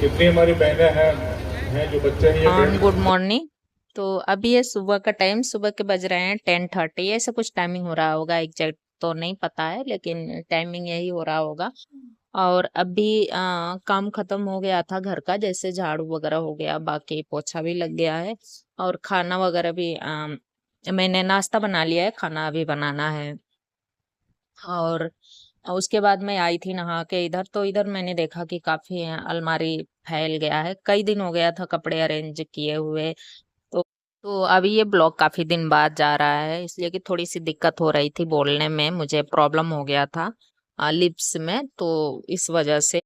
कितनी हमारी बहनें हैं जो बच्चे हैं ये हाँ, गुड मॉर्निंग। तो अभी ये सुबह का टाइम, सुबह के बज रहे हैं 10:30, ऐसा कुछ टाइमिंग हो रहा होगा, एग्जैक्ट तो नहीं पता है लेकिन टाइमिंग यही हो रहा होगा। और अभी काम खत्म हो गया था घर का, जैसे झाड़ू वगैरह हो गया, बाकी पोछा भी लग गया है। और खाना वगैरह भी मैंने नाश्ता बना लिया है, खाना अभी बनाना है। और उसके बाद मैं आई थी नहा के इधर, तो इधर मैंने देखा कि काफी अलमारी फैल गया है, कई दिन हो गया था कपड़े अरेंज किए हुए। तो अभी ये ब्लॉग काफी दिन बाद जा रहा है, इसलिए कि थोड़ी सी दिक्कत हो रही थी बोलने में, मुझे प्रॉब्लम हो गया था लिप्स में, तो इस वजह से।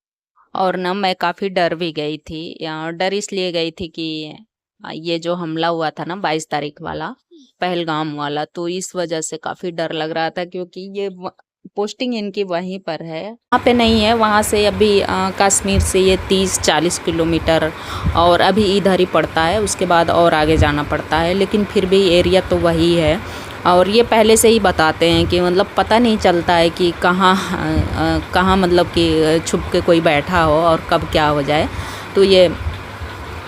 और ना मैं काफी डर भी गई थी, डर इसलिए गई थी कि ये जो हमला हुआ था ना 22 तारीख वाला, पहलगाम वाला, तो इस वजह से काफी डर लग रहा था, क्योंकि ये पोस्टिंग इनकी वहीं पर है, वहाँ पे नहीं है। वहाँ से अभी कश्मीर से ये 30-40 किलोमीटर और अभी इधर ही पड़ता है, उसके बाद और आगे जाना पड़ता है, लेकिन फिर भी एरिया तो वही है। और ये पहले से ही बताते हैं कि मतलब पता नहीं चलता है कि कहाँ कहाँ मतलब कि छुप के कोई बैठा हो और कब क्या हो जाए। तो ये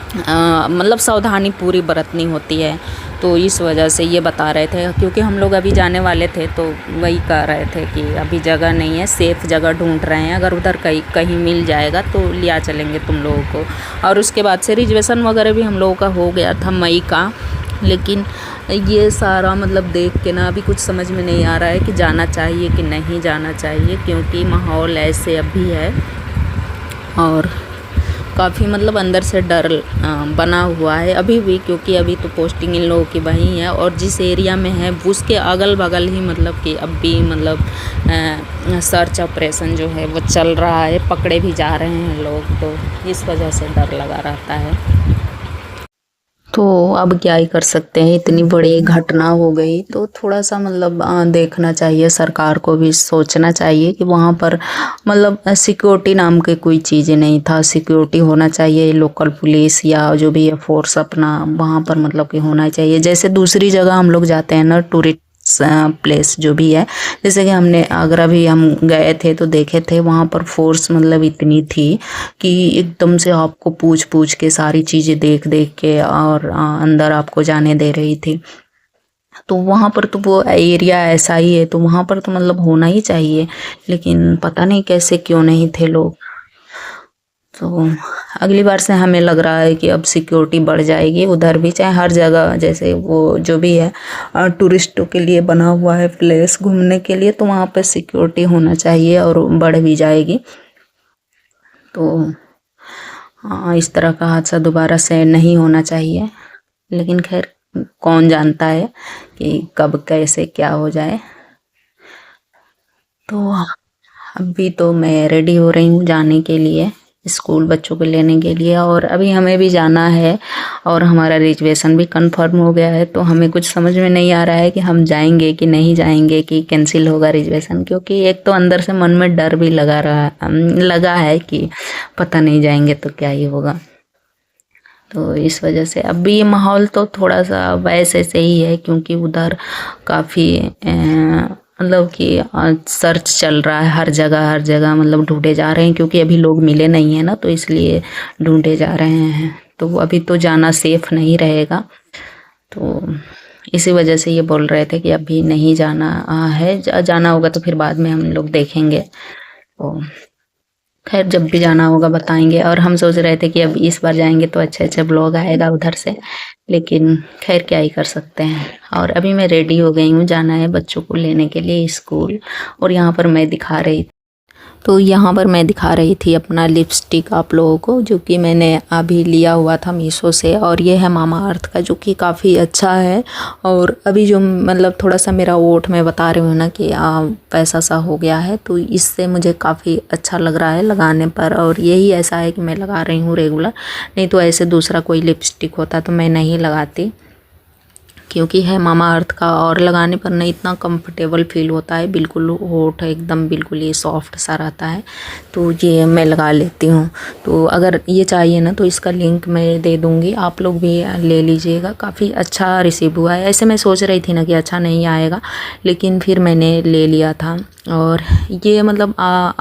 मतलब सावधानी पूरी बरतनी होती है। तो इस वजह से ये बता रहे थे, क्योंकि हम लोग अभी जाने वाले थे, तो वही कह रहे थे कि अभी जगह नहीं है, सेफ़ जगह ढूंढ रहे हैं, अगर उधर कहीं कहीं मिल जाएगा तो लिया चलेंगे तुम लोगों को। और उसके बाद से रिजर्वेशन वगैरह भी हम लोगों का हो गया था मई का, लेकिन ये सारा मतलब देख के ना अभी कुछ समझ में नहीं आ रहा है कि जाना चाहिए कि नहीं जाना चाहिए, क्योंकि माहौल ऐसे अभी है। और काफ़ी मतलब अंदर से डर बना हुआ है अभी भी, क्योंकि अभी तो पोस्टिंग इन लोगों की वहीं है, और जिस एरिया में है उसके अगल बगल ही मतलब कि अब भी मतलब सर्च ऑपरेशन जो है वो चल रहा है, पकड़े भी जा रहे हैं लोग, तो इस वजह से डर लगा रहता है। तो अब क्या ही कर सकते हैं, इतनी बड़ी घटना हो गई तो थोड़ा सा मतलब देखना चाहिए, सरकार को भी सोचना चाहिए कि वहाँ पर मतलब सिक्योरिटी नाम के कोई चीज़ नहीं था। सिक्योरिटी होना चाहिए, लोकल पुलिस या जो भी है फोर्स अपना वहाँ पर मतलब कि होना चाहिए, जैसे दूसरी जगह हम लोग जाते हैं ना, टूरिस्ट प्लेस जो भी है, जैसे कि हमने आगरा भी हम गए थे तो देखे थे, वहाँ पर फोर्स मतलब इतनी थी कि एकदम से आपको पूछ पूछ के सारी चीज़ें देख देख के और अंदर आपको जाने दे रही थी। तो वहाँ पर तो वो एरिया ऐसा ही है, तो वहाँ पर तो मतलब होना ही चाहिए, लेकिन पता नहीं कैसे क्यों नहीं थे लोग। तो अगली बार से हमें लग रहा है कि अब सिक्योरिटी बढ़ जाएगी उधर भी, चाहे हर जगह, जैसे वो जो भी है टूरिस्टों के लिए बना हुआ है प्लेस घूमने के लिए, तो वहाँ पर सिक्योरिटी होना चाहिए और बढ़ भी जाएगी। तो हाँ, इस तरह का हादसा दोबारा से नहीं होना चाहिए, लेकिन खैर कौन जानता है कि कब कैसे क्या हो जाए। तो अभी तो मैं रेडी हो रही हूँ जाने के लिए, स्कूल बच्चों को लेने के लिए, और अभी हमें भी जाना है, और हमारा रिजर्वेशन भी कंफर्म हो गया है, तो हमें कुछ समझ में नहीं आ रहा है कि हम जाएंगे कि नहीं जाएंगे, कि कैंसिल होगा रिजर्वेशन, क्योंकि एक तो अंदर से मन में डर भी लगा है कि पता नहीं जाएंगे तो क्या ही होगा। तो इस वजह से अभी ये माहौल तो थोड़ा सा वैसे से ही है, क्योंकि उधर काफ़ी मतलब कि सर्च चल रहा है, हर जगह मतलब ढूंढे जा रहे हैं, क्योंकि अभी लोग मिले नहीं है ना, तो इसलिए ढूंढे जा रहे हैं। तो अभी तो जाना सेफ नहीं रहेगा, तो इसी वजह से ये बोल रहे थे कि अभी नहीं जाना है, जाना होगा तो फिर बाद में हम लोग देखेंगे। तो खैर जब भी जाना होगा बताएंगे, और हम सोच रहे थे कि अब इस बार जाएंगे तो अच्छे अच्छे ब्लॉग आएगा उधर से, लेकिन खैर क्या ही कर सकते हैं। और अभी मैं रेडी हो गई हूँ, जाना है बच्चों को लेने के लिए स्कूल। और यहाँ पर मैं दिखा रही, तो यहाँ पर मैं दिखा रही थी अपना लिपस्टिक आप लोगों को, जो कि मैंने अभी लिया हुआ था मीशो से, और ये है मामा अर्थ का, जो कि काफ़ी अच्छा है। और अभी जो मतलब थोड़ा सा मेरा ओठ में बता रही हूँ ना कि पैसा सा हो गया है, तो इससे मुझे काफ़ी अच्छा लग रहा है लगाने पर, और यही ऐसा है कि मैं लगा रही हूँ रेगुलर, नहीं तो ऐसे दूसरा कोई लिपस्टिक होता तो मैं नहीं लगाती, क्योंकि है मामा अर्थ का, और लगाने पर ना इतना कंफर्टेबल फील होता है, बिल्कुल होठ एकदम बिल्कुल ये सॉफ्ट सा रहता है, तो ये मैं लगा लेती हूँ। तो अगर ये चाहिए ना तो इसका लिंक मैं दे दूँगी, आप लोग भी ले लीजिएगा, काफ़ी अच्छा रिसीव हुआ है। ऐसे मैं सोच रही थी ना कि अच्छा नहीं आएगा, लेकिन फिर मैंने ले लिया था, और ये मतलब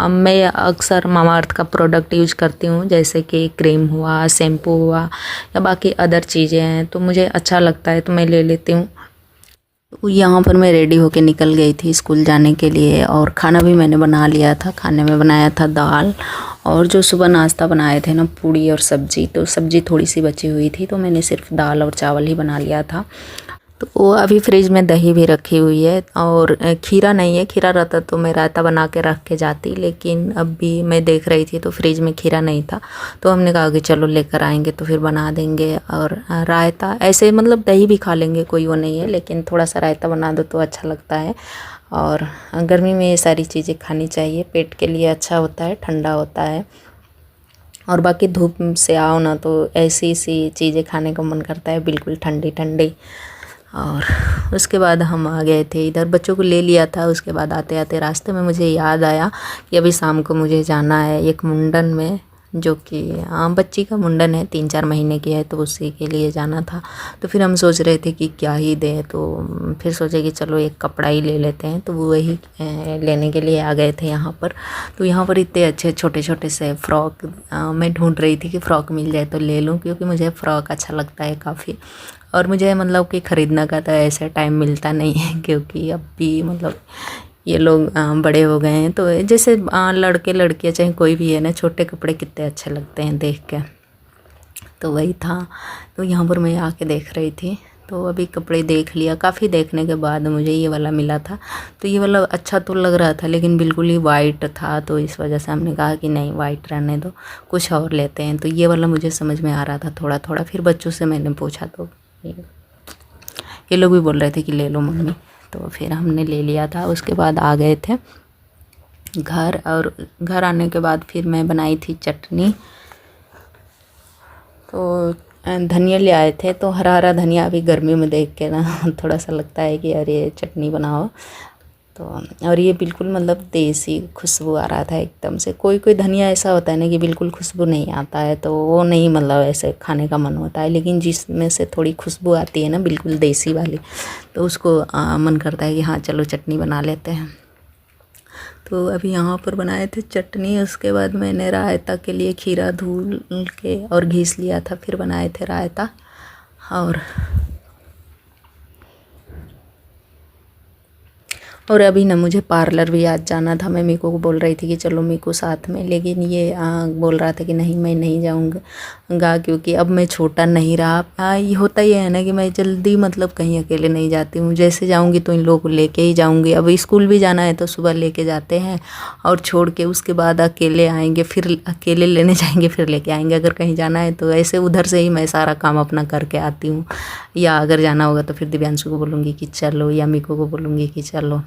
मैं अक्सर मामाअर्थ का प्रोडक्ट यूज करती हूँ, जैसे कि क्रीम हुआ, शैम्पू हुआ या बाकी अदर चीज़ें हैं, तो मुझे अच्छा लगता है तो मैं ले लेती हूँ। तो यहाँ पर मैं रेडी होके निकल गई थी स्कूल जाने के लिए, और खाना भी मैंने बना लिया था। खाने में बनाया था दाल, और जो सुबह नाश्ता बनाए थे ना पूड़ी और सब्ज़ी, तो सब्ज़ी थोड़ी सी बची हुई थी तो मैंने सिर्फ दाल और चावल ही बना लिया था। तो वो अभी फ्रिज में दही भी रखी हुई है, और खीरा नहीं है, खीरा रहता तो मैं रायता बना के रख के जाती, लेकिन अभी मैं देख रही थी तो फ्रिज में खीरा नहीं था, तो हमने कहा कि चलो लेकर आएंगे तो फिर बना देंगे। और रायता ऐसे मतलब दही भी खा लेंगे, कोई वो नहीं है, लेकिन थोड़ा सा रायता बना दो तो अच्छा लगता है। और गर्मी में ये सारी चीज़ें खानी चाहिए, पेट के लिए अच्छा होता है, ठंडा होता है। और बाकी धूप से आओ ना तो ऐसी सी चीज़ें खाने का मन करता है, बिल्कुल ठंडी ठंडी। और उसके बाद हम आ गए थे इधर, बच्चों को ले लिया था। उसके बाद आते आते रास्ते में मुझे याद आया कि अभी शाम को मुझे जाना है एक मुंडन में, जो कि बच्ची का मुंडन है, 3-4 महीने की है, तो उसी के लिए जाना था। तो फिर हम सोच रहे थे कि क्या ही दें, तो फिर सोचे कि चलो एक कपड़ा ही ले लेते हैं, तो वो वही लेने के लिए आ गए थे यहाँ पर। तो यहाँ पर इतने अच्छे छोटे छोटे से फ़्रॉक मैं ढूंढ रही थी कि फ़्रॉक मिल जाए तो ले लूँ, क्योंकि मुझे फ़्रॉक अच्छा लगता है काफ़ी। और मुझे मतलब कि ख़रीदने का तो ऐसा टाइम मिलता नहीं है, क्योंकि अब भी मतलब ये लोग बड़े हो गए हैं, तो जैसे लड़के लड़कियां चाहे कोई भी है ना, छोटे कपड़े कितने अच्छे लगते हैं देख के। तो वही था, तो यहाँ पर मैं आके देख रही थी, तो अभी कपड़े देख लिया। काफ़ी देखने के बाद मुझे ये वाला मिला था, तो ये वाला अच्छा तो लग रहा था, लेकिन बिल्कुल ही वाइट था, तो इस वजह से हमने कहा कि नहीं वाइट रहने दो, कुछ और लेते हैं। तो ये वाला मुझे समझ में आ रहा था थोड़ा थोड़ा, फिर बच्चों से मैंने पूछा तो ये लोग भी बोल रहे थे कि ले लो मम्मी, तो फिर हमने ले लिया था। उसके बाद आ गए थे घर, और घर आने के बाद फिर मैं बनाई थी चटनी। तो धनिया ले आए थे, तो हरा हरा धनिया अभी गर्मी में देख के ना थोड़ा सा लगता है कि अरे चटनी बनाओ। तो और ये बिल्कुल मतलब देसी खुशबू आ रहा था एकदम से। कोई कोई धनिया ऐसा होता है ना कि बिल्कुल खुशबू नहीं आता है, तो वो नहीं मतलब ऐसे खाने का मन होता है, लेकिन जिसमें से थोड़ी खुशबू आती है ना बिल्कुल देसी वाली, तो उसको मन करता है कि हाँ चलो चटनी बना लेते हैं। तो अभी यहाँ पर बनाए थे चटनी। उसके बाद मैंने रायता के लिए खीरा धुल के और घिस लिया था, फिर बनाए थे रायता। और अभी ना मुझे पार्लर भी आज जाना था। मैं मीको को बोल रही थी कि चलो मीको साथ में, लेकिन ये बोल रहा था कि नहीं मैं नहीं जाऊँगा, क्योंकि अब मैं छोटा नहीं रहा। ये होता ही है ना कि मैं जल्दी मतलब कहीं अकेले नहीं जाती हूँ, जैसे जाऊँगी तो इन लोगों को लेके ही जाऊँगी। अब स्कूल भी जाना है तो सुबह लेके जाते हैं और छोड़ के उसके बाद अकेले आएंगे, फिर अकेले लेने जाएंगे, फिर लेके आएंगे। अगर कहीं जाना है तो ऐसे उधर से ही मैं सारा काम अपना करके आती हूँ, या अगर जाना होगा तो फिर दिव्यांशु को बोलूँगी कि चलो, या मीको को बोलूँगी कि चलो।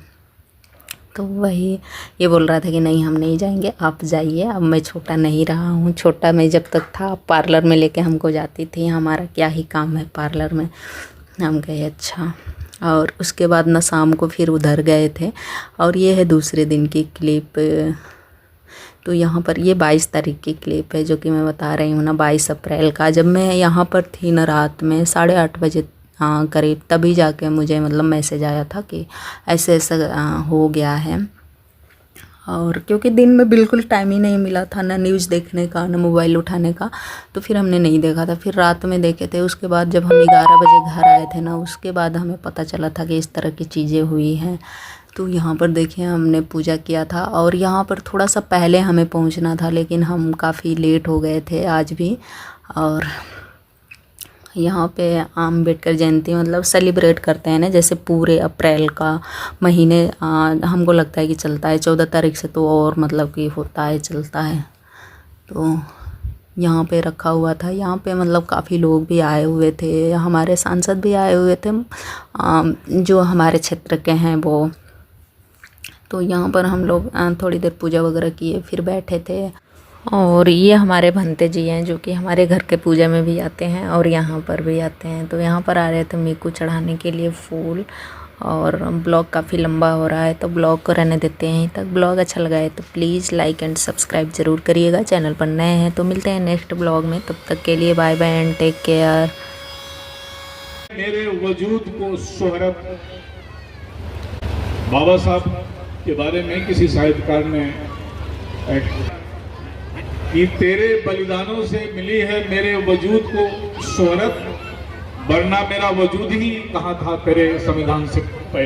तो वही ये बोल रहा था कि नहीं हम नहीं जाएंगे, आप जाइए, अब मैं छोटा नहीं रहा हूँ। छोटा मैं जब तक था पार्लर में लेके हमको जाती थी, हमारा क्या ही काम है पार्लर में। हम गए अच्छा। और उसके बाद ना शाम को फिर उधर गए थे। और ये है दूसरे दिन की क्लिप। तो यहाँ पर ये 22 तारीख की क्लिप है, जो कि मैं बता रही हूँ ना, 22 अप्रैल का। जब मैं यहाँ पर थी ना रात में 8:30 बजे करीब, तभी जाके मुझे मतलब मैसेज आया था कि ऐसे ऐसा हो गया है। और क्योंकि दिन में बिल्कुल टाइम ही नहीं मिला था, ना न्यूज़ देखने का ना मोबाइल उठाने का, तो फिर हमने नहीं देखा था। फिर रात में देखे थे। उसके बाद जब हम 11 बजे घर आए थे ना, उसके बाद हमें पता चला था कि इस तरह की चीज़ें हुई हैं। तो यहाँ पर देखिए हमने पूजा किया था, और यहाँ पर थोड़ा सा पहले हमें पहुँचना था, लेकिन हम काफ़ी लेट हो गए थे आज भी। और यहाँ पे अम्बेडकर जयंती मतलब सेलिब्रेट करते हैं ना, जैसे पूरे अप्रैल का महीने हमको लगता है कि चलता है। 14 तारीख से तो और मतलब कि होता है, चलता है। तो यहाँ पे रखा हुआ था। यहाँ पे मतलब काफ़ी लोग भी आए हुए थे, हमारे सांसद भी आए हुए थे जो हमारे क्षेत्र के हैं वो। तो यहाँ पर हम लोग थोड़ी देर पूजा वगैरह किए, फिर बैठे थे। और ये हमारे भंते जी हैं, जो कि हमारे घर के पूजा में भी आते हैं और यहाँ पर भी आते हैं। तो यहाँ पर आ रहे थे मीको चढ़ाने के लिए फूल। और ब्लॉग काफ़ी लंबा हो रहा है, तो ब्लॉग को रहने देते हैं यहीं तक। ब्लॉग अच्छा लगा है तो प्लीज़ लाइक एंड सब्सक्राइब ज़रूर करिएगा। चैनल पर नए हैं तो मिलते हैं नेक्स्ट ब्लॉग में, तब तक के लिए bye bye and take care. मेरे वजूद को शोहरत बाबा साहब के बारे में किसी साहित्यकार ने कि तेरे बलिदानों से मिली है मेरे वजूद को शोहरत, वरना मेरा वजूद ही कहाँ था तेरे संविधान से पहले।